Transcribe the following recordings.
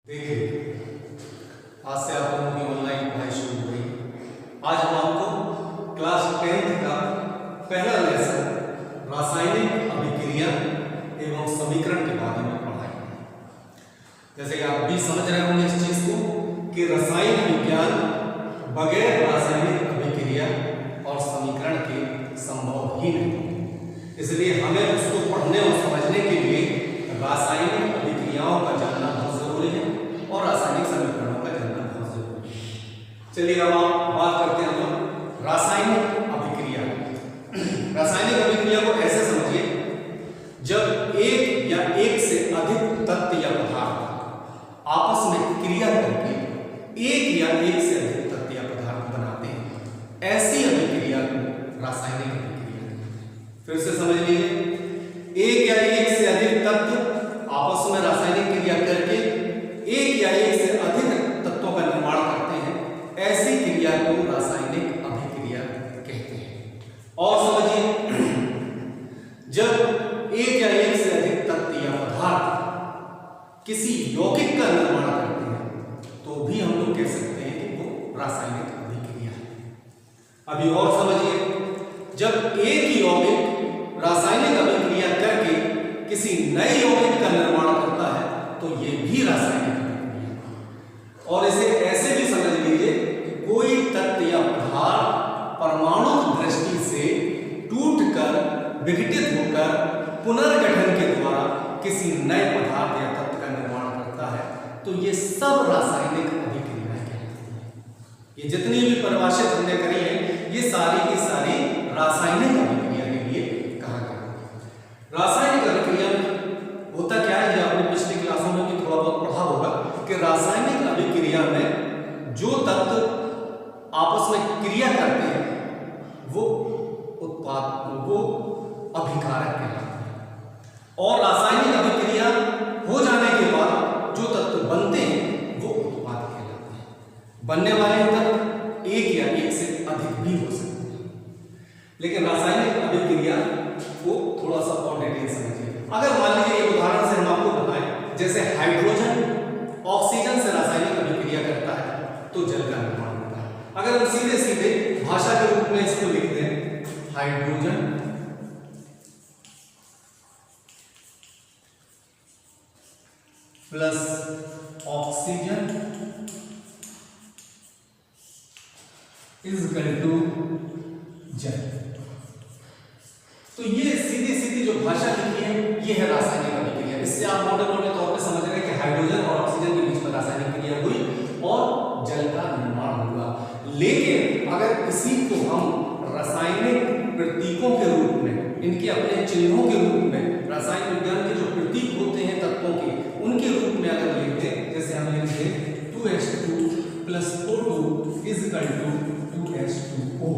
देखिए, आज से आप लोगों की ऑनलाइन पढ़ाई शुरू हो गई। आज हम आपको क्लास 10th का पहला लेसन रासायनिक अभिक्रिया एवं समीकरण के बारे में पढ़ाएंगे। जैसे कि आप भी समझ रहे होंगे इस चीज को कि रसायन विज्ञान बगैर रासायनिक अभिक्रिया और समीकरण के संभव ही नहीं, इसलिए हमें उसको पढ़ने और समझने के लिए रासायनिक अभिक्रियाओं का जानना बहुत जरूरी है और रासायनिक समीकरणों का जानना बहुत जरूरी है। चलिए अब आप बात करते हैं हम रासायनिक अभिक्रिया। रासायनिक अभिक्रिया को ऐसे समझिए, जब एक या एक से अधिक तत्व या पदार्थ आपस में क्रिया करके एक या एक से अधिक तत्व या पदार्थ बनाते हैं, ऐसी अभिक्रिया को रासायनिक अभिक्रिया कहते हैं। फिर से समझ लीजिए, एक या एक से अधिक तत्व आपस में रासायनिक क्रिया करके एक या एक से अधिक तत्वों का निर्माण करते हैं, ऐसी क्रिया को रासायनिक अभिक्रिया कहते हैं। और समझिए, जब एक या एक से अधिक तत्व या पदार्थ किसी यौगिक का निर्माण करते हैं तो भी हम लोग कह सकते हैं कि वो रासायनिक अभिक्रिया है। अभी और समझिए, जब एक यौगिक रासायनिक अभिक्रिया करके किसी नए यौगिक का निर्माण करता है तो ये भी रासायनिक अभिक्रिया है। और इसे ऐसे भी समझ लीजिए कि कोई तत्व या पदार्थ परमाणु दृष्टि से टूटकर विघटित होकर पुनर्गठन के द्वारा किसी नए पदार्थ या तत्व का निर्माण करता है तो ये सब रासायनिक अभिक्रियाएं कहलाती हैं। ये जितनी भी परिभाषित हमने करी है ये सारी की सारी रासायनिक अभिक्रिया के लिए कहा गया है। रासायनिक अभिक्रिया में होता क्या है, ये आपने पिछली क्लासों में भी थोड़ा बहुत पढ़ा होगा कि रासायनिक अभिक्रिया में जो तत्व आपस में क्रिया करते हैं वो अभिकारक कहलाते हैं, और रासायनिक अभिक्रिया हो जाने के बाद जो तत्व बनते हैं वो उत्पाद कहलाते हैं। बनने वाले तत्व एक या एक से अधिक भी हो सकते हैं, लेकिन रासायनिक अभिक्रिया को थोड़ा सा और डिटेल समझिए। अगर मान लीजिए एक उदाहरण से हम आपको बताएं, जैसे हाइड्रोजन ऑक्सीजन से रासायनिक अभिक्रिया करता है तो जल का निर्माण होता है। अगर हम सीधे सीधे भाषा के रूप में इसको लिख दें, hydrogen plus oxygen is equal to जल, तो ये सीधी सीधी जो भाषा लिखी है ये है रासायनिक अभिक्रिया। इससे आप मोटे मोटे तौर पे समझ रहे हैं कि हाइड्रोजन और ऑक्सीजन के बीच में रासायनिक क्रिया हुई और जल का निर्माण हुआ। लेकिन अगर इसी को हम रासायनिक प्रतीकों के रूप में, इनके अपने चिन्हों के रूप में, रासायनिक विज्ञान के जो प्रतीक होते हैं तत्वों के, उनके रूप में अगर लिखते हैं, जैसे हम लिखते हैं 2H2 plus O2 is equal to 2H2O,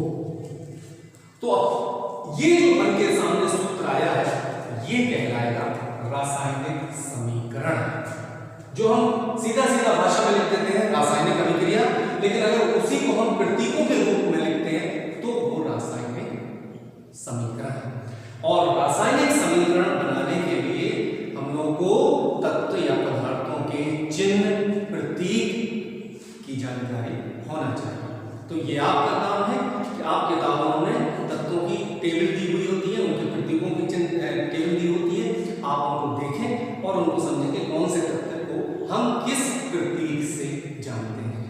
तो ये जो बन के सामने सूत्र आया है ये कहलाएगा रासायनिक समीकरण, जो हम सीधा सीधा भाषा में लिख देते हैं रासायनिक अभिक्रिया, लेकिन अगर उसी को हम प्रतीकों के रूप में लिखते हैं तो वो रासायनिक समीकरण है। और रासायनिक समीकरण बनाने के लिए हम लोग को तत्व या पदार्थों के चिन्ह प्रतीक की जानकारी होना चाहिए। तो ये आपका काम है कि आप किताबों में तत्वों की टेबल दी हुई होती है, उनके प्रतीकों की टेबल दी होती है, आप उनको देखें और उनको समझें कि कौन से तत्व को हम किस प्रतीक से जानते हैं।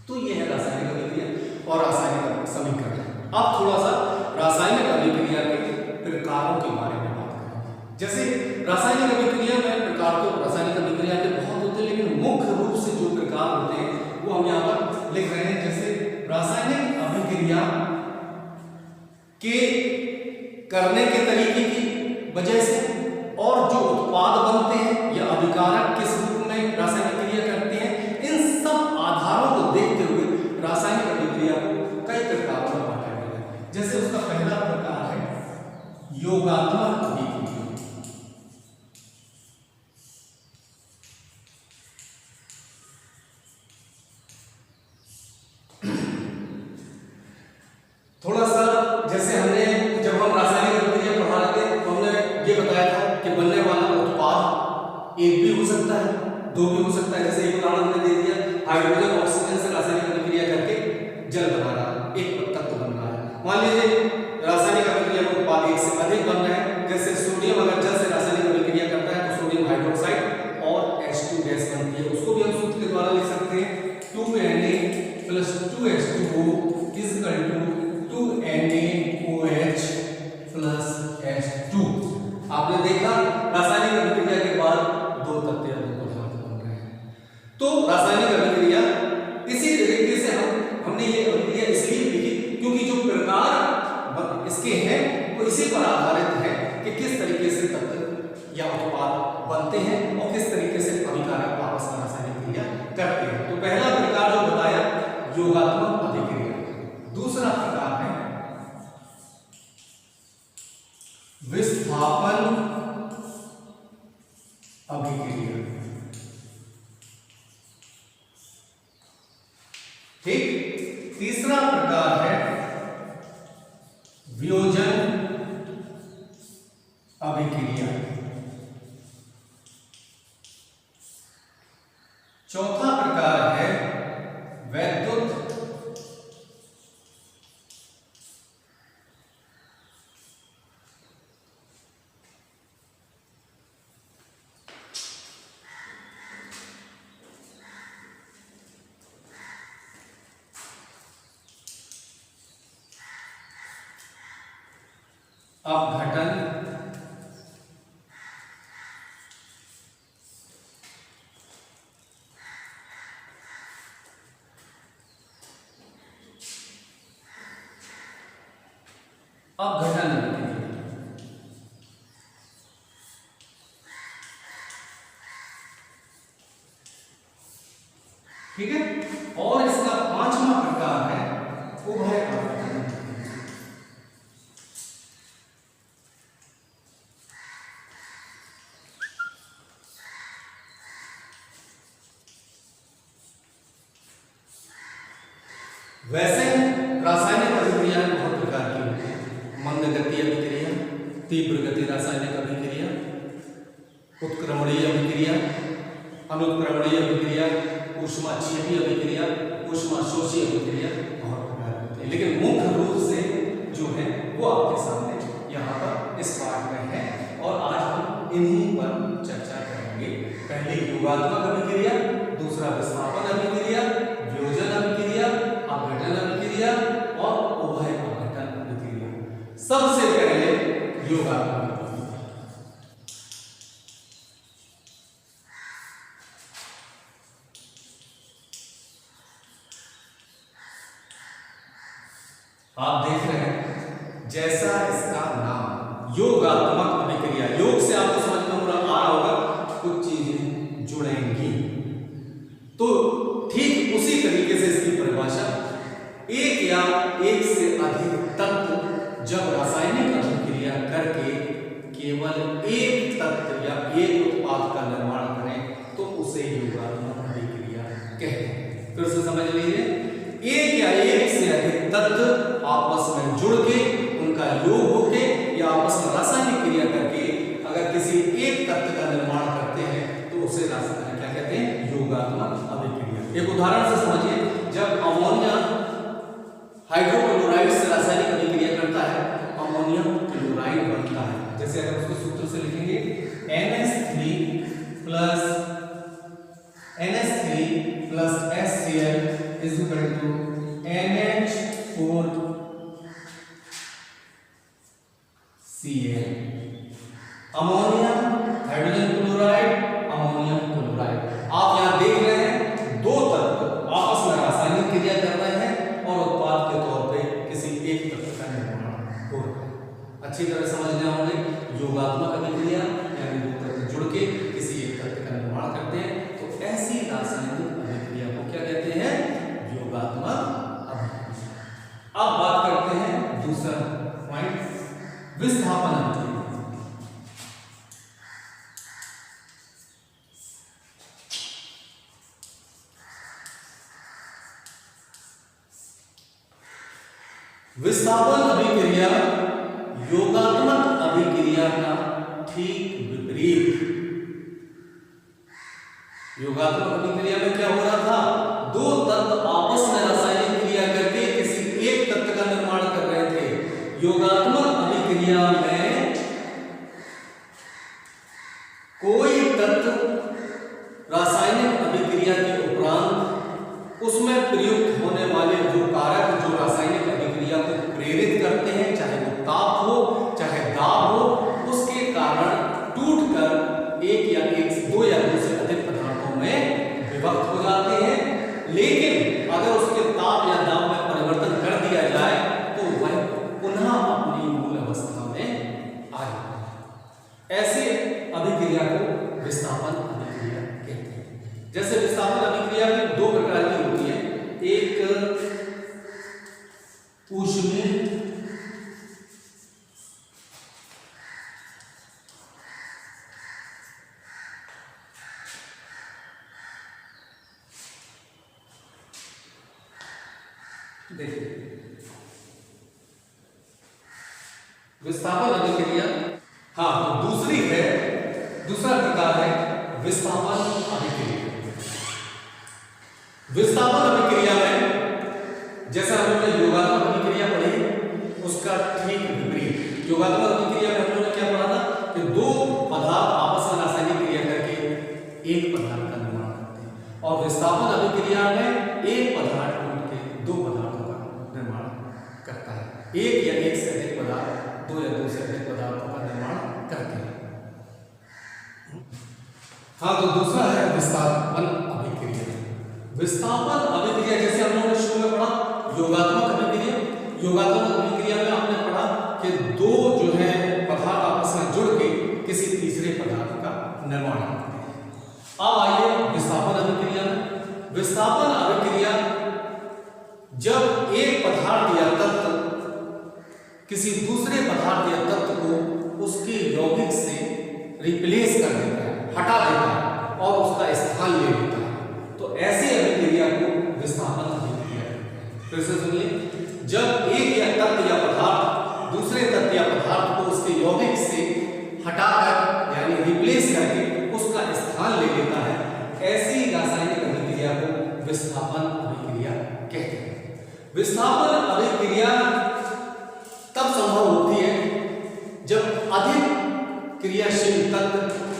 तो ये है रासायनिक अभिक्रिया और रासायनिक समीकरण। अब थोड़ा सा रासायनिक अभिक्रिया के प्रकारों के बारे में बात करें। जैसे रासायनिक अभिक्रिया में प्रकार तो रासायनिक अभिक्रिया के बहुत होते हैं, लेकिन मुख्य रूप से जो प्रकार होते हैं वो हम यहाँ पर लिख रहे हैं। जैसे रासायनिक अभिक्रिया के करने के तरीके की वजह से और जो उत्पाद बनते हैं या अभिकारक किस रूप में रासायनिक क्रिया करते हैं, इन सब आधारों को देखते हुए रासायनिक अभिक्रिया को कई प्रकारों में बांटा गया है। जैसे उसका पहला प्रकार है योगात्मक अभिक्रिया। थोड़ा सा जैसे हमने जब हम रासायनिक अभिक्रिया पढ़ा रहे थे तो हमने ये बताया था कि बनने वाला उत्पाद एक भी हो सकता है दो भी हो सकता है, जैसे एक उदाहरण मैंने दे दिया, हाइड्रोजन ऑक्सीजन से रासायनिक अभिक्रिया करके जल बना रहा है, एक तत्व बन रहा है। मान लीजिए रासायनिक अभिक्रिया में उत्पाद एक से अधिक बन रहे हैं, जैसे सोडियम अगर जल से रासायनिक अभिक्रिया करता है तो सोडियम हाइड्रोक्साइड और H2 गैस बनती है, उसको भी हम सूत्र के द्वारा लिख सकते हैं 2Na + 2H2O = 2NaOH + H2। आपने देखा रासायनिक अभिक्रिया के बाद दो तत्व या दो पदार्थ बन रहे हैं। तो रासायनिक अभिक्रिया इसी तरीके से हमने ये अभिक्रिया इसलिए लिखी क्योंकि जो प्रकार इसके हैं वो इसी पर आधारित है कि किस तरीके से तत्व या उत्पाद बनते हैं और किस तरीके से अभिकारक आपस में रासायनिक क्रिया करते हैं। तो पहला प्रकार जो बताया योगात्मक अभिक्रिया, दूसरा प्रकार है विस्थापन अभिक्रिया। ठीक, तीसरा प्रकार है वियोजन अभिक्रिया। चौथा प्रकार है वैद्युत अपघटन अभिक्रिया। ठीक है, और इसका पांचवा प्रकार है उभय अपघटन। वैसे रासायनिक अभिक्रिया बहुत प्रकार की होती है, मंद गति अभिक्रिया, तीव्र गति रासायनिक अभिक्रिया, उत्क्रमणीय अभिक्रिया, अनुत्क्रमणीय अभिक्रिया, ऊष्माक्षेपी अभिक्रिया, ऊष्माशोषी अभिक्रिया, बहुत प्रकार होती है। लेकिन मुख्य रूप से जो है वो आपके सामने यहाँ पर इस पाठ में है और आज हम इन्हीं पर चर्चा करेंगे। पहली योगात्मक अभिक्रिया, दूसरा विस्थापन अभिक्रिया, वियोजन अभिक्रिया, अपघटन अभिक्रिया और उभय अपघटन अभिक्रिया। सबसे पहले योगात्मक अभिक्रिया। आप देख रहे हैं जैसा इसका नाम योगात्मक अभिक्रिया, योग से आपको समझ में आ रहा होगा कुछ चीजें जुड़ेंगी, तो ठीक उसी तरीके से इसकी परिभाषा एक या एक से अधिक तत्व जब रासायनिक अभिक्रिया करके केवल एक तत्व या एक उत्पाद का निर्माण करें तो उसे योगात्मक अभिक्रिया कहते हैं। फिर से समझ लीजिए, एक या एक से अधिक तत्व आपस में जुड़ के उनका योग होके या आपस में रासायनिक क्रिया करके अगर किसी एक तत्व का निर्माण करते हैं तो उसे रासायनिक क्या कहते हैं, योगात्मक अभिक्रिया। एक उदाहरण से समझिए, जब अमोनिया हाइड्रोक्लोराइड से रासायनिक अभिक्रिया करता है अमोनियम क्लोराइड बनता है। जैसे अगर उसके सूत्र से लिखेंगे NH3 plus HCl is equal to NH4Cl। Ammonium hydrogen chloride, ammonium chloride. आप यहां देख रहे हैं दो तत्व आपस में रासायनिक क्रिया कर रहे हैं और उत्पाद के तौर पे किसी एक तत्व का निर्माण हो रहा है। अच्छी तरह समझने होंगे, योगात्मक अभिक्रिया यानी दो तत्व जुड़ के किसी एक तत्व का निर्माण करते हैं तो ऐसी रासायनिक अभिक्रिया को क्या कहते हैं, योगात्मक अभिक्रिया। अब बात करते हैं दूसरा पॉइंट, विस्थापन अभिक्रिया। विस्थापन अभिक्रिया योगात्मक अभिक्रिया का ठीक विपरीत। योगात्मक अभिक्रिया में क्या हो रहा था, दो तत्व आपस में रासायनिक क्रिया करके किसी एक तत्व का निर्माण कर रहे थे। योगात्मक अभिक्रिया में कोई तत्व रासायनिक अभिक्रिया के उपरांत उसमें प्रयुक्त होने वाले जो कारक जो रासायनिक अभिक्रिया को प्रेरित करते हैं, चाहे वो ताप हो चाहे दाब हो, उसके कारण टूटकर एक या दो या दो से अधिक पदार्थों में विभक्त हो जाते हैं। लेकिन अगर उसके ताप या दाब में परिवर्तन कर दिया जाए तो वह पुनः अपनी मूल अवस्था में आ जाता है। ऐसे अभिक्रिया को विस्थापन अभिक्रिया कहते हैं। जैसे विस्थापन अभिक्रिया में दो प्रकार की होती है, एक ऊष्मीय विस्थापन अभिक्रिया, हाँ तो दूसरा प्रकार है विस्थापन अभिक्रिया। विस्थापन अभिक्रिया में जैसे हम लोगों ने योगात्मक अभिक्रिया पढ़ी, उसका ठीक विपरीत योगात्मक अभिक्रिया में हम लोगों ने क्या पढ़ा था कि दो पदार्थ आपस में रासायनिक क्रिया करके एक पदार्थ का निर्माण करते हैं, और विस्थापन अभिक्रिया में एक पदार्थ टूट के दो पदार्थों का निर्माण करता है। एक या एक से अधिक पदार्थ दो या दो से अधिक पदार्थों का निर्माण करते हैं। हाँ तो दूसरा है विस्थापन अभिक्रिया। विस्थापन अभिक्रिया जैसे हम लोगों ने शुरू में पढ़ा योगात्मक अभिक्रिया। योगात्मक अभिक्रिया में आपने पढ़ा कि दो जो है पदार्थ आपस में जुड़ के किसी तीसरे पदार्थ का निर्माण करते हैं। अब आइए विस्थापन अभिक्रिया में। विस्थापन अभिक्रिया जब एक पदार्थ या तत्व किसी दूसरे पदार्थ या तत्व को उसके यौगिक से रिप्लेस कर देता है, हटा देता है और उसका स्थान ले लेता है, तो ऐसी अभिक्रिया को विस्थापन अभिक्रिया कहते हैं। फिर से सुनिए, जब एक या तत्व या पदार्थ दूसरे तत्व या पदार्थ को उसके यौगिक से हटाकर यानी रिप्लेस करके उसका स्थान ले लेता है, ऐसी रासायनिक अभिक्रिया को विस्थापन अभिक्रिया कहते हैं। विस्थापन अभिक्रिया तब संभव होती है जब अधिक क्रियाशील तत्व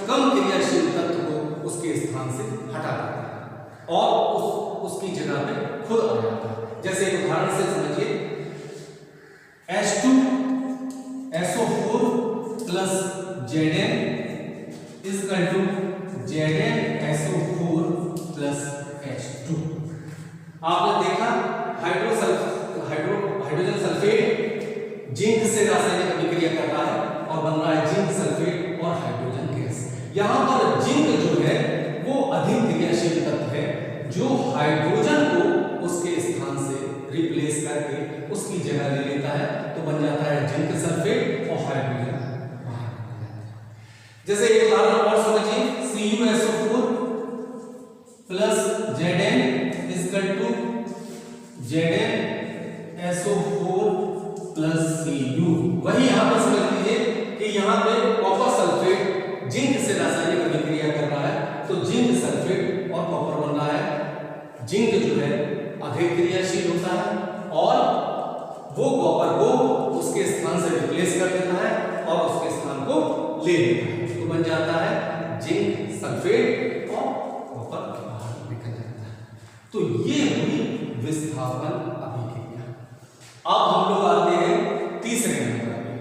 कम क्रियाशील तत्व को उसके स्थान से हटा देता है और उसकी जगह पे खुद आ जाता है। जैसे एक उदाहरण से समझिए, H2SO4 plus Zn ZnSO4 plus H2। आपने देखा हाइड्रोजन सल्फेट जिंक से रासायनिक अभिक्रिया कर रहा है और बन रहा है जिंक सल्फेट और हाइड्रोजन गैस। यहां पर जिंक जो है वो अधिक क्रियाशील तत्व है जो हाइड्रोजन को उसके स्थान से रिप्लेस करके उसकी जगह ले लेता है, तो बन जाता है जिंक सल्फेट और हाइड्रोजन बाहर निकल जाता है। जैसे एक उदाहरण और समझिए, CuSO4 plus ZnSO4 plus Cu। वही यहां पर समझ लीजिए कि यहां पे कॉपर सल्फेट जिंक से रासायनिक अभिक्रिया कर रहा है, तो जिंक सल्फेट और कॉपर बन रहा है। जिंक जो है अधिक क्रियाशील होता है और वो कॉपर को उसके स्थान से रिप्लेस कर देता है और उसके स्थान को ले लेता है, तो बन जाता है जिंक सल्फेट और कॉपर बाहर निकल जाता है। तो ये हुई विस्थापन अभिक्रिया। अब हम लोग आते हैं तीसरे नंबर पे,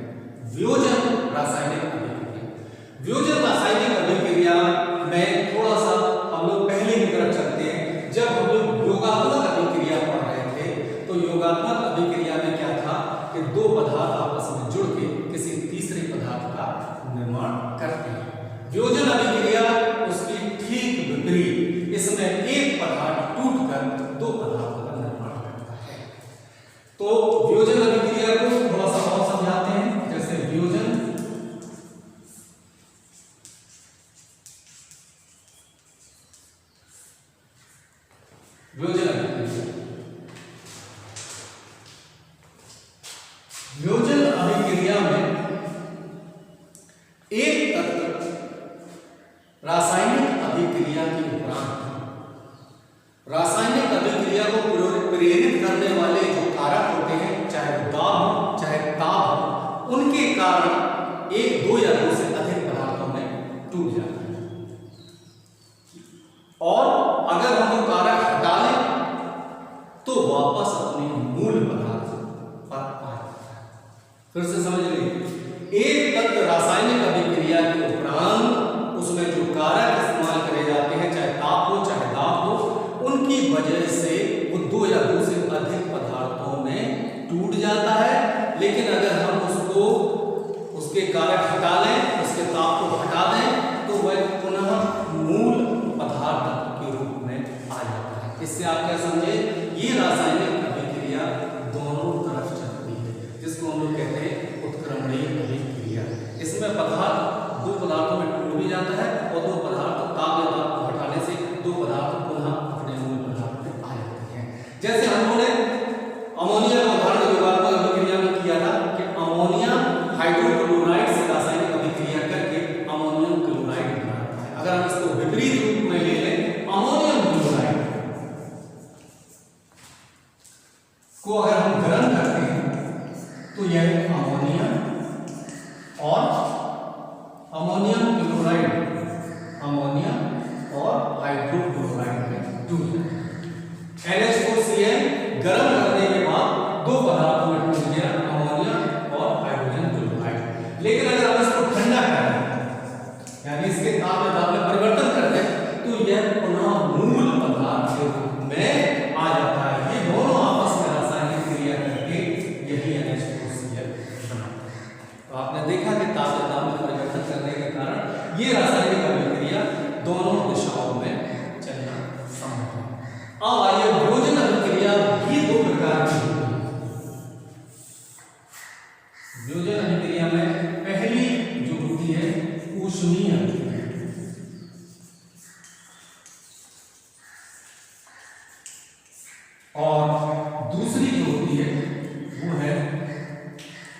वियोजन रासायनिक अभिक्रिया। वियोजन रासायनिक अभिक्रिया में थोड़ा सा हम लोग पहले की तरफ चलते हैं। जब हम लोग योगात्मक अभिक्रिया पढ़ रहे थे तो योगात्मक अभिक्रिया में क्या था कि दो पदार्थ आपस में जुड़ के किसी तीसरे पदार्थ का निर्माण करते हैं। वियोजन अभिक्रिया उसकी ठीक विपरीत, इसमें एक पदार्थ टूटकर दो पदार्थों का निर्माण करता है। तो वियोजन अभिक्रिया को थोड़ा सा और समझाते हैं। जैसे वियोजन अभिक्रिया में एक तत्व रासायनिक अभिक्रिया के उपरांत रासायनिक अभिक्रिया को प्रेरित करने वाले जो कारक होते हैं, चाहे वो दाब हो चाहे ताप हो, उनके कारण एक, दो या दो से अधिक पदार्थों में टूट जाता है। और अगर हम वो कारक हटा लें तो वापस अपने मूल पदार्थ पर आ जाता है। फिर से समझ लीजिए, एक तत्व रासायनिक अभिक्रिया के उपरांत उसमें जो कारक इस्तेमाल करे जाते हैं, चाहे ताप हो चाहे दाब हो, उनकी वजह से वो दो या दो से अधिक पदार्थों में टूट जाता है। लेकिन अगर हम उसको उसके कारक हटा लें, उसके ताप को हटा दें, तो वह पुनः मूल पदार्थ के रूप में आ जाता है। इससे आप क्या समझे, ये रासायनिक अभिक्रिया दोनों तरफ चलती है, जिसको हम लोग कहते हैं उत्क्रमणीय अभिक्रिया। इसमें पदार्थ दो पदार्थों में टूट भी जाता है और दो पदार्थ ताप या दाब को हटाने से दो पदार्थ पुनः अपने मूल पदार्थ में आ जाते हैं। जैसे हमने अमोनिया का उदाहरण योगात्मक अभिक्रिया में किया था कि अमोनिया हाइड्रोक्लोराइड से रासायनिक अभिक्रिया करके अमोनियम क्लोराइड बनाता है। अगर हम इसको विपरीत रूप में ले लें, अमोनियम क्लोराइड को अगर हम गर्म करते हैं तो यह अमोनिया और अमोनियम क्लोराइड, अमोनिया और हाइड्रोक्लोराइड में टूट जाता है। NH4Cl गर्म करने के बाद दो पदार्थों में टूट गया, अमोनिया और हाइड्रोजन क्लोराइड। लेकिन अगर हम इसको ठंडा कर दें, यानी इसके ताप में दाब में परिवर्तन कर दें, तो यह पुनः मूल पदार्थ के रूप में आ जाता है। ये दोनों आपस में रासायनिक क्रिया करके यही NH4Cl बनाता है। तो आपने देखा कि ताप या दाब में परिवर्तन करने के कारण ये रासायनिक अभिक्रिया दोनों दिशाओं में चलना संभव है। अब आइए, वियोजन अभिक्रिया भी दो प्रकार की होती है। वियोजन अभिक्रिया में पहली जो होती है ऊष्मीय अभिक्रिया, और दूसरी जो होती है वो है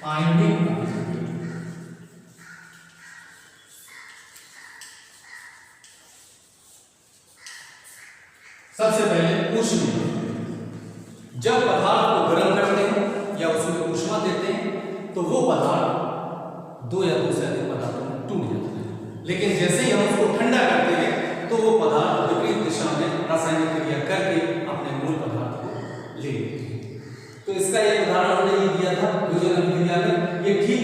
आयनिक अभिक्रिया। सबसे पहले ऊष्मीय, जब पदार्थ को गर्म करते हैं या उसमें ऊष्मा देते हैं तो वो पदार्थ दो या दो से अधिक पदार्थों में टूट जाता है। लेकिन जैसे ही हम उसको ठंडा करते हैं तो वो पदार्थ विपरीत दिशा में रासायनिक क्रिया करके अपने मूल पदार्थ को ले लेते हैं। तो इसका एक उदाहरण हमने ये दिया था वियोजन अभिक्रिया में। ये ठीक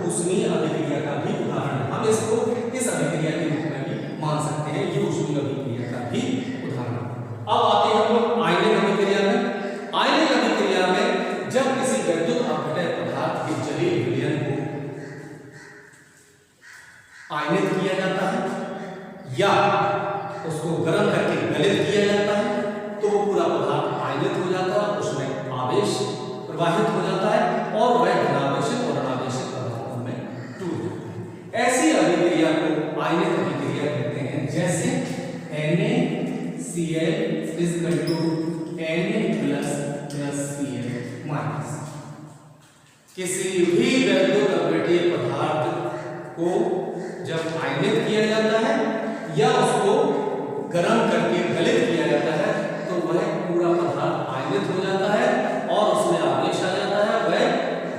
ऊष्मीय अभिक्रिया का भी उदाहरण है। हम इसको इस अभिक्रिया के रूप में भी मान सकते हैं, ये ऊष्मीय अभिक्रिया का भी उदाहरण। अब आते हैं हम लोग आयनिक अभिक्रिया में। आयनिक अभिक्रिया में जब किसी वैद्युत अपघटय पदार्थ के जलीय विलयन को आयनित किया जाता है या उसको गर्म करके गलित किया जाता है, तो वो पूरा पदार्थ आयनित हो जाता है, उसमें आवेश प्रवाहित हो जाता है और वह धनावेशित और ऋणावेशित पदार्थों में टूट जाता है। ऐसी अभिक्रिया को आयनिक अभिक्रिया कहते हैं। जैसे NaCl Na+Cl-। किसी भी वैद्युत अपघटनीय पदार्थ को जब आयनित किया जाता है या उसको गर्म करके गलित किया जाता है तो वह पूरा पदार्थ आयनित हो जाता है और उसमें आवेश आ जाता है, वह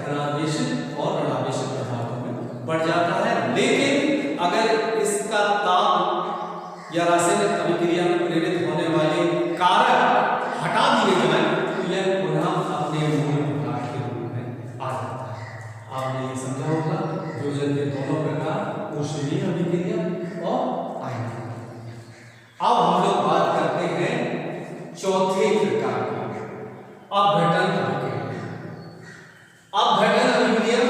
धनावेशित और ऋणावेशित पदार्थों में बढ़ जाता है। लेकिन अगर इसका ताप या रासायनिक अभिक्रिया में प्रेरित होने वाले कारक हटा दिए जाए तो यह पुनः अपने मूल पदार्थ के रूप में आ जाता है। आपने ये समझा होगा वियोजन के दोनों प्रकार, ऊष्मीय अभिक्रिया और आयनिक अभिक्रिया। अब हम लोग बात करते हैं चौथे प्रकार की, अपघटन अभिक्रिया। अपघटन अभिक्रिया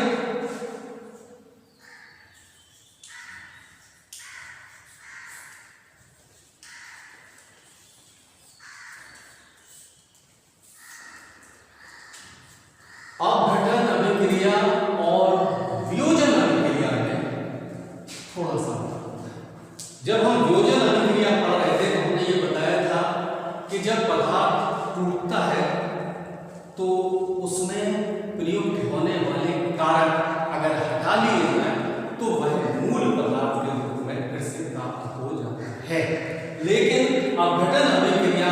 अपघटन अभिक्रिया और वियोजन अभिक्रिया में थोड़ा सा, जब हम वियोजन अभिक्रिया पढ़ रहे थे तो हमने ये बताया था कि जब पदार्थ टूटता है तो उसमें प्रयुक्त होने वाले कारक अगर हटा लिए जाए तो वह मूल पदार्थ के रूप में फिर से प्राप्त हो जाता है। लेकिन अपघटन अभिक्रिया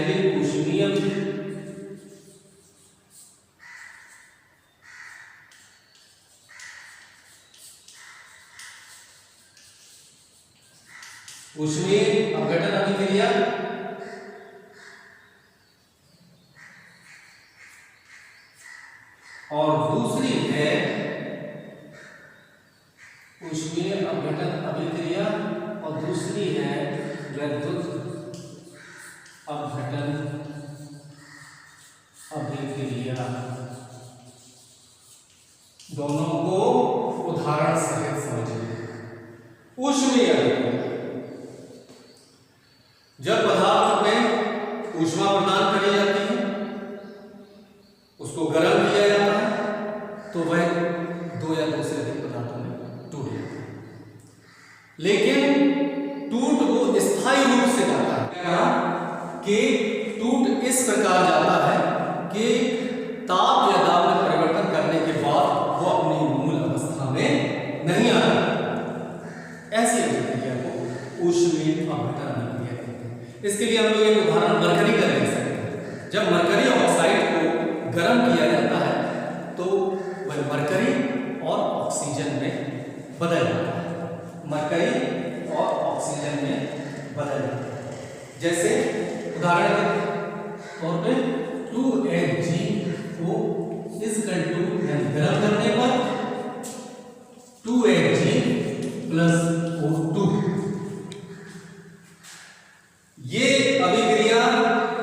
जैविक ऊष्मीय अपघटन अभिक्रिया और दूसरी है ऊष्मीय अपघटन अभिक्रिया और दूसरी है वैद्युत अपघटन अभिक्रिया। दोनों को उदाहरण सहित समझिए। ऊष्मीय अभिक्रिया, जब पदार्थ में ऊष्मा प्रदान करी जाती है, उसको गर्म किया जाता है, तो वह दो या दो से अधिक पदार्थों में टूट जाता है। लेकिन टूट वो स्थायी रूप से जाता है कि टूट इस प्रकार जाता है कि ताप या दाब में परिवर्तन करने के बाद वो अपनी मूल अवस्था में नहीं आता। ऐसी अभिक्रिया को ऊष्मीय अपघटन अभिक्रिया कहते हैं। इसके लिए हम लोग एक उदाहरण मरकरी का ले सकते हैं। जब मरकरी ऑक्साइड को गर्म किया जाता है तो वह मरकरी और ऑक्सीजन में बदल जाता है। मरकरी और ऑक्सीजन में बदल जाता है। जैसे उदाहरण के तौर पे 2HgO गर्म करने पर 2Hg प्लस O2, ये अभिक्रिया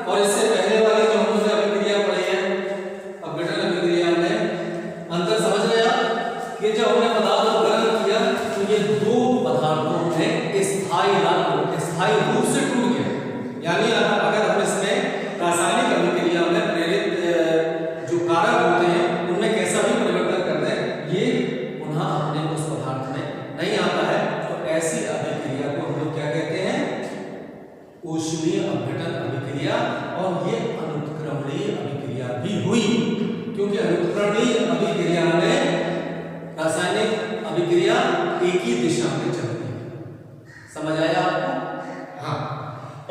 और इससे पहले वाली जो हमने अभिक्रिया पढ़ी है अपघटन अभिक्रिया में अंतर समझ रहे आप कि जब हमने पदार्थ को गर्म किया तो ये दो पदार्थों में स्थायी रूप से टूट गया। यानी अगर हम इसमें रासायनिक अभिक्रिया में प्रेरित जो कारक होते हैं उनमें कैसा भी परिवर्तन कर दें, ये पुनः अपने उस पदार्थ में नहीं आता है। तो ऐसी अभिक्रिया को हम लोग क्या कहते हैं? ऊष्मीय अपघटन अभिक्रिया। और ये अनुत्क्रमणीय अभिक्रिया भी हुई, क्योंकि अनुत्क्रमणीय अभिक्रिया में रासायनिक अभिक्रिया एक ही दिशा में चलती है। समझ आया आपको? हाँ।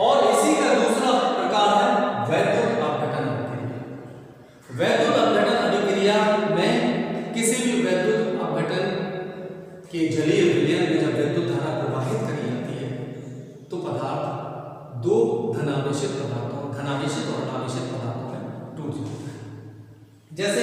और इसी का दूसरा प्रकार है वैद्युत अपघटन अभिक्रिया। वैद्युत अपघटन अभिक्रिया में किसी भी वैद्युत अपघटन के जलीय विलयन में जब विद्युत धारा प्रवाहित करी जाती है तो पदार्थ दो धनावेशित और अनावेशित पदार्थों में टूट जाता है। जैसे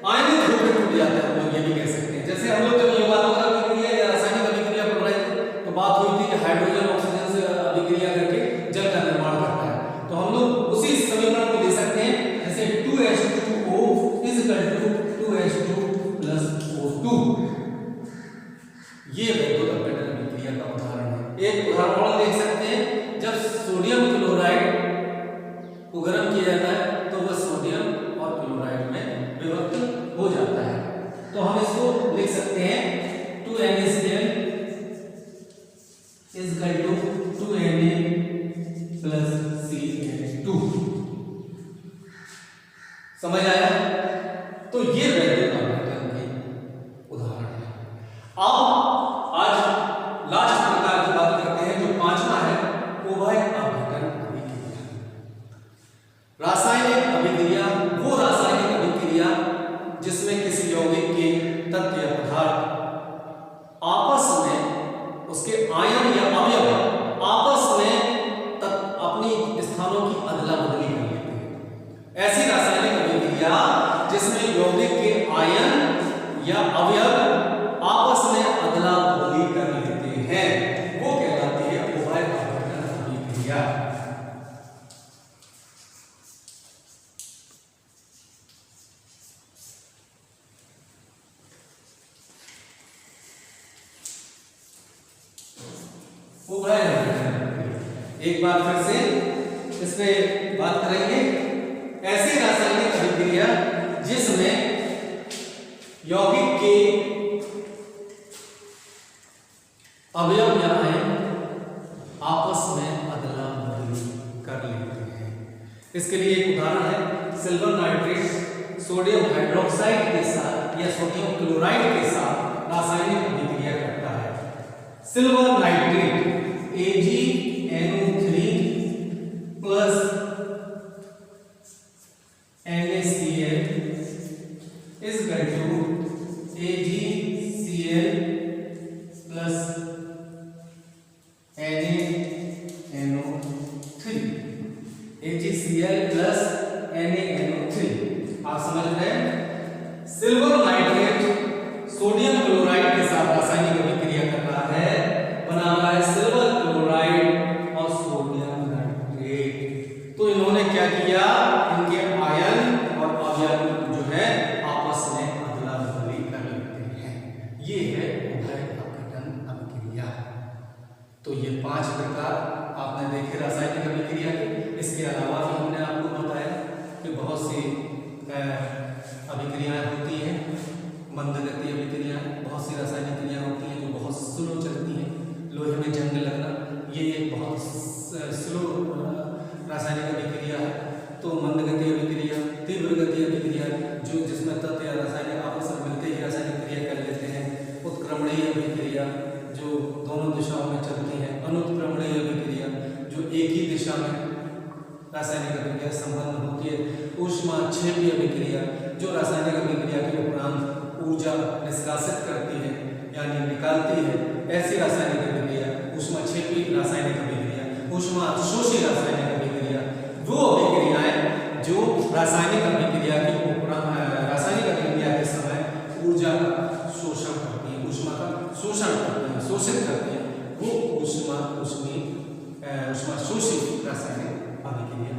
आयनिक रूप में टूट जाता है, हम लोग ये भी कह सकते हैं। जैसे हम लोग जब योगात्मक अभिक्रिया या रासायनिक अभिक्रिया पढ़ रहे थे तो बात हुई थी कि हाइड्रोजन ऑक्सीजन से अभिक्रिया करके जल का निर्माण करता है। तो हम लोग उसी समीकरण को ले सकते हैं, जैसे 2H2O = 2H2 + O2। ये वैद्युत अपघटन अभिक्रिया का उदाहरण है। एक उदाहरण और देख सकते हैं, जब सोडियम क्लोराइड को गर्म किया जाता है तो वह सोडियम और क्लोराइड में विभक्त हो जाता है। तो हम इसको लिख सकते हैं 2NaCl = 2Na + Cl2। समझ आया? तो ये वैद्युत अपघटन के उदाहरण है। अब आज लास्ट प्रकार की बात करते हैं, जो पांचवा है उभय अपघटन अभिक्रिया। रासायनिक अभिक्रिया वो रासायनिक अभिक्रिया जिसमें किसी यौगिक के तत्व या पदार्थ आपस में उसके आयन या अवयव आपस में अपनी स्थानों की अदला बदली कर लेते हैं। ऐसी रासायनिक अभिक्रिया जिसमें यौगिक के आयन या अवयव आपस में अदला बदली कर लेते हैं वो कहलाती है उभय अपघटन अभिक्रिया। उभय एक बार फिर से इस पे बात करेंगे। ऐसी रासायनिक अभिक्रिया जिसमें यौगिक के अवयव या आयन आपस में अदला बदली कर लेते हैं। इसके लिए एक उदाहरण है, सिल्वर नाइट्रेट सोडियम हाइड्रोक्साइड के साथ या सोडियम क्लोराइड के साथ रासायनिक अभिक्रिया करता है। Silver nitrate AgNO3 + AgCl plus NaNO3। आप समझ रहे हैं? सिल्वर नाइट्रेट सोडियम क्लोराइड के साथ रासायनिक अभिक्रिया कर रहा है, बना रहा है सिल्वर क्लोराइड और सोडियम नाइट्रेट। तो इन्होंने क्या किया, इनके आयन और अवयव जो है आपस में अदला बदली कर लेते हैं। ये है उभय अपघटन अभिक्रिया। तो ये 5 प्रकार आपने देखे रासायनिक अभिक्रिया के। इसके अलावा भी हमने आपको बताया कि बहुत सी अभिक्रियाएं होती हैं, मंदगति अभिक्रिया, बहुत सी रासायनिक क्रिया होती हैं जो बहुत स्लो चलती हैं। लोहे में जंग लगना, ये एक बहुत स्लो रासायनिक अभिक्रिया है। तो मंदगति अभिक्रिया, तीव्र गति अभिक्रिया जो जिसमें तत्व या रासायनिक आपस में मिलते ही रासायनिक क्रिया कर लेते हैं। उत्क्रमणीय अभिक्रिया जो दोनों दिशाओं में चलती है। अनुत्क्रमणीय अभिक्रिया जो एक ही दिशा में रासायनिक अभिक्रिया संपन्न होती है। ऊष्माक्षेपी अभिक्रिया जो रासायनिक अभिक्रिया के उपरांत ऊर्जा निष्कासित करती है यानी निकालती है, ऐसी रासायनिक अभिक्रिया ऊष्माक्षेपी रासायनिक अभिक्रिया। ऊष्माशोषी रासायनिक अभिक्रिया वो अभिक्रियाएं जो रासायनिक अभिक्रिया के उपरांत रासायनिक अभिक्रिया के समय ऊर्जा का शोषण करती है, ऊष्मा का शोषण करती है, शोषित करती है, वो ऊष्माशोषी रासायनिक अभिक्रिया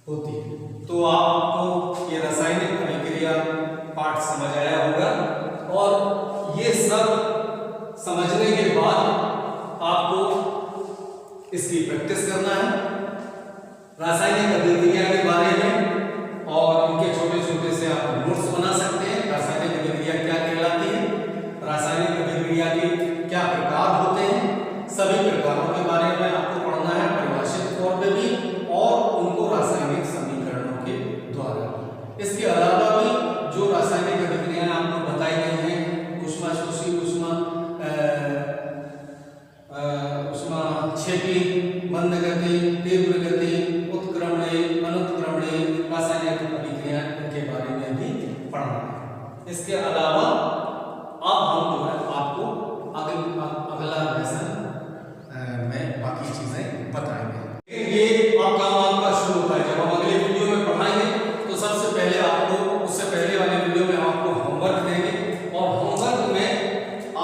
होती है। तो आपको ये रासायनिक अभिक्रिया पाठ समझ आया होगा और ये सब समझने के बाद आपको इसकी प्रैक्टिस करना है रासायनिक अभिक्रिया के बारे में, और इनके छोटे छोटे से आप नोट्स बना सकते हैं। रासायनिक अभिक्रिया क्या कहलाती है, रासायनिक अभिक्रिया के क्या प्रकार होते हैं, सभी प्रकारों के बारे में आपको पढ़ना है, परिभाषित तौर पे भी और उनको रासायनिक समीकरणों के द्वारा। इसके अलावा भी जो रासायनिक अभिक्रियाएं आपको बताई गई हैं, ऊष्माशोषी, ऊष्माक्षेपी, मंदगति, तीव्र गति, उत्क्रमणीय, अनुत्क्रमणीय रासायनिक अभिक्रिया के बारे में भी पढ़ना है। इसके अलावा अब हम जो है आपको अगला लेसन में बाकी चीजें बताएंगे। ये अब काम आपका शुरू होता है। जब हम अगले वीडियो में पढ़ाएंगे तो सबसे पहले आपको उससे पहले वाले वीडियो में आपको होमवर्क देंगे और होमवर्क में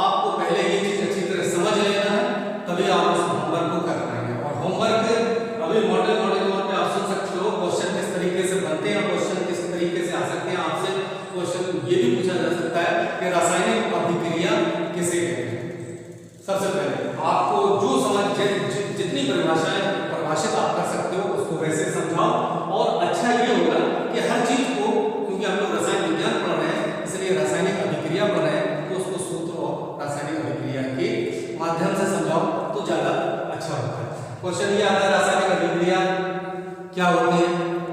आपको पहले ये चीज अच्छी तरह समझ लेना है, तभी आप उस होमवर्क को कर पाएंगे। और होमवर्क अभी मॉडल तौर पे आप सुन सकते हो, क्वेश्चन किस तरीके से बनते हैं, क्वेश्चन किस तरीके से आ सकते हैं। आपसे क्वेश्चन ये भी पूछा जा सकता है कि रासायनिक अभिक्रिया किसे कहते हैं। सबसे पहले आपको जो समझ जितनी परिभाषित आप कर सकते हो उसको वैसे समझाओ। और अच्छा ये होगा कि हर चीज को, क्योंकि हम लोग रसायन विज्ञान पढ़ रहे हैं इसलिए रासायनिक अभिक्रिया पढ़ रहे हैं, तो उसको सूत्र और रासायनिक अभिक्रिया के माध्यम से समझाओ तो ज्यादा अच्छा होता है। क्वेश्चन ये आता है रासायनिक अभिक्रिया क्या होती है,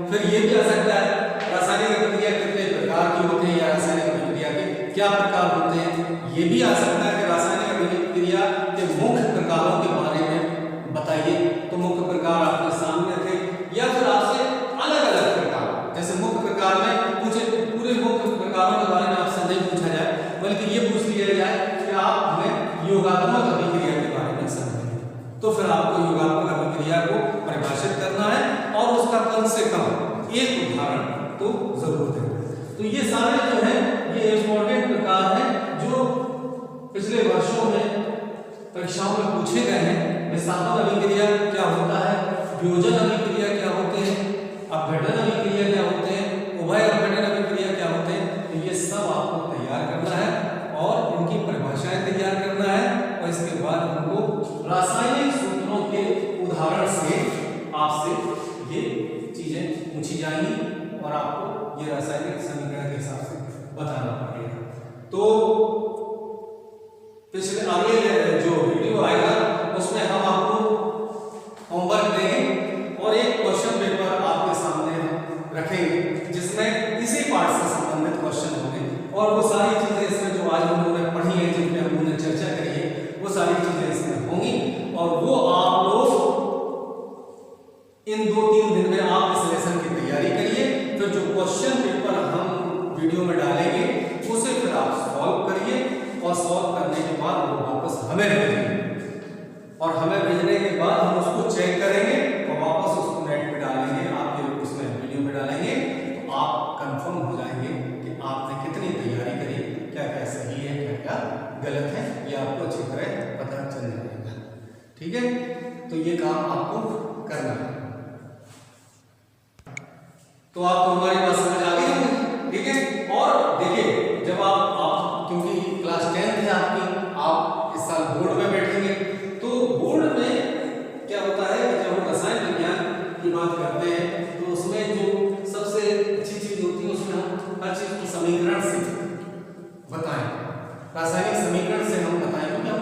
फिर ये भी आ सकता है रासायनिक अभिक्रिया कितने प्रकार की होती है या रासायनिक अभिक्रिया के क्या प्रकार होते हैं। ये भी आ सकता है कि रासायनिक अभिक्रिया के मुख्य प्रकारों के बारे में बताइए, तो मुख्य प्रकार आपके सामने थे, या फिर आपसे अलग अलग प्रकार, जैसे मुख्य प्रकार में पूरे मुख्य प्रकारों के बारे में आपसे नहीं पूछा जाए, बल्कि ये पूछ लिया जाए कि आप हमें योगात्मक अभिक्रिया के बारे में समझें, तो फिर आपको योगात्मक अभिक्रिया को परिभाषित करना है और उसका कम से कम एक उदाहरण तो जरूर देना। तो ये सारे जो है ये इंपॉर्टेंट प्रकार हैं जो पिछले वर्षों में परीक्षाओं में पूछे गए हैं। विस्थापन अभिक्रिया क्या होता है, वियोजन अभिक्रिया क्या होते हैं, अपघटन अभिक्रिया क्या होते हैं, उभय अपघटन अभिक्रिया क्या होते हैं, तो ये सब आपको तैयार करना है और इनकी परिभाषाएं तैयार करना है। और इसके बाद उनको रासायनिक सूत्रों के उदाहरण से आपसे ये चीजें पूछी जाएंगी और आपको ये रासायनिक समीकरण के हिसाब से बताना पड़ेगा। तो पिछले अगले जो वीडियो आएगा उसमें हम आपको होमवर्क देंगे और एक क्वेश्चन पेपर आपके सामने रखेंगे जिसमें इसी पार्ट से संबंधित क्वेश्चन होंगे और वो सारी चीजें इसमें जो आज हम लोगों ने पढ़ी है, जिन पे हम लोगों ने चर्चा करी है, वो सारी चीजें इसमें होंगी और वो आप लोग इन 2-3 दिन में आप इस लेसन की तैयारी करिए। फिर जो क्वेश्चन पेपर हम वीडियो में डालेंगे उसे फिर आप सॉल्व करिए और सॉल्व करने के बाद वो वापस हमें भेजिए और हमें भेजने के बाद हम उसको चेक करेंगे और वापस उसको नेट पे डालेंगे। तो आपको हमारी बात समझ आ गई होगी, ठीक है। और देखिए जब आप क्योंकि क्लास 10th है आपकी, आप इस साल बोर्ड में बैठेंगे, तो बोर्ड में क्या होता है कि जब हम रसायन विज्ञान की बात करते हैं तो उसमें जो सबसे अच्छी चीज होती है उसमें हम हर चीज को समीकरण से बताएं, रासायनिक समीकरण से हम बताएं, क्योंकि हम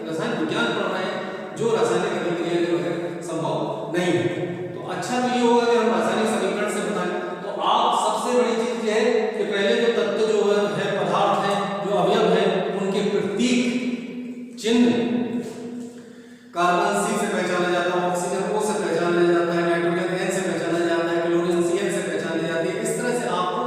रसायन विज्ञान पढ़ रहे हैं जो रासायनिक अभिक्रिया जो है संभव नहीं है। तो अच्छा तो ये होगा कि हम रासायनिक समीकरण से बताएं। तो आप सबसे बड़ी चीज ये है कि पहले जो तत्व जो है पदार्थ है, जो अवयव है, उनके प्रतीक चिन्ह कार्बन C से पहचाना जाता है, ऑक्सीजन O से पहचाना जाता है, नाइट्रोजन N से पहचाना जाता है, क्लोरीन CN से पहचानी जाती है। इस तरह से आपको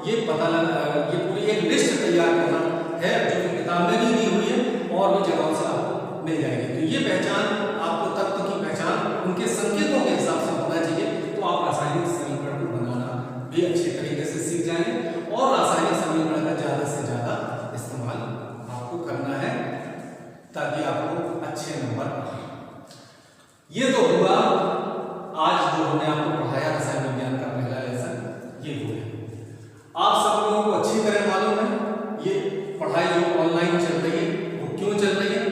ये पता लगा, ये पूरी एक लिस्ट तैयार करना है जो कि किताब में भी दी हुई है और भी जगहों से आपको मिल जाएगी। तो ये पहचान आपको तत्व की पहचान उनके संकेतों के हिसाब से होना चाहिए, तो आप रासायनिक समीकरण बनाना भी अच्छे तरीके से सीख जाएंगे और रासायनिक समीकरण का ज्यादा से ज्यादा इस्तेमाल आपको करना है ताकि आपको अच्छे नंबर आए। ये तो हुआ आज जो हमने आपको पढ़ाया रसायन विज्ञान का पहला लेसन, ये हो गया। आप सब लोगों को अच्छी तरह मालूम है ये पढ़ाई जो ऑनलाइन चल रही है वो क्यों चल रही है,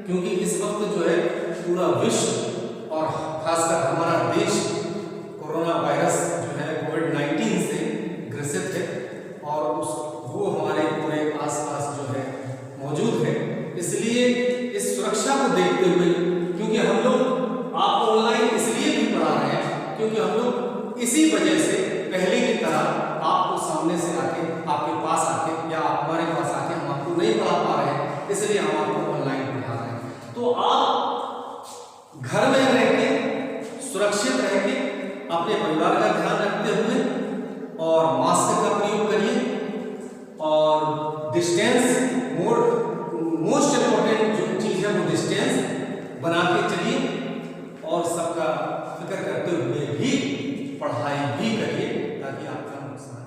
क्योंकि इस वक्त जो है पूरा विश्व और खासकर हमारा देश कोरोना वायरस जो है कोविड-19 से ग्रसित है और वो हमारे पूरे आसपास जो है मौजूद है। इसलिए इस सुरक्षा को देखते हुए, क्योंकि हम लोग आपको ऑनलाइन इसलिए भी पढ़ा रहे हैं क्योंकि हम लोग इसी वजह से पहले की तरह आपको सामने से आके आपके पास आके या आप हमारे पास आके हम आपको नहीं पढ़ा पा रहे हैं, इसलिए हम आपको ऑनलाइन पढ़ा रहे हैं। तो आप घर में रह के सुरक्षित रह के अपने परिवार का ध्यान रखते हुए और मास्क का प्रयोग करिए और डिस्टेंस मोस्ट इंपॉर्टेंट जो चीज है वो डिस्टेंस बना के चलिए और सबका फिक्र करते हुए भी पढ़ाई भी करिए ताकि आपका नुकसान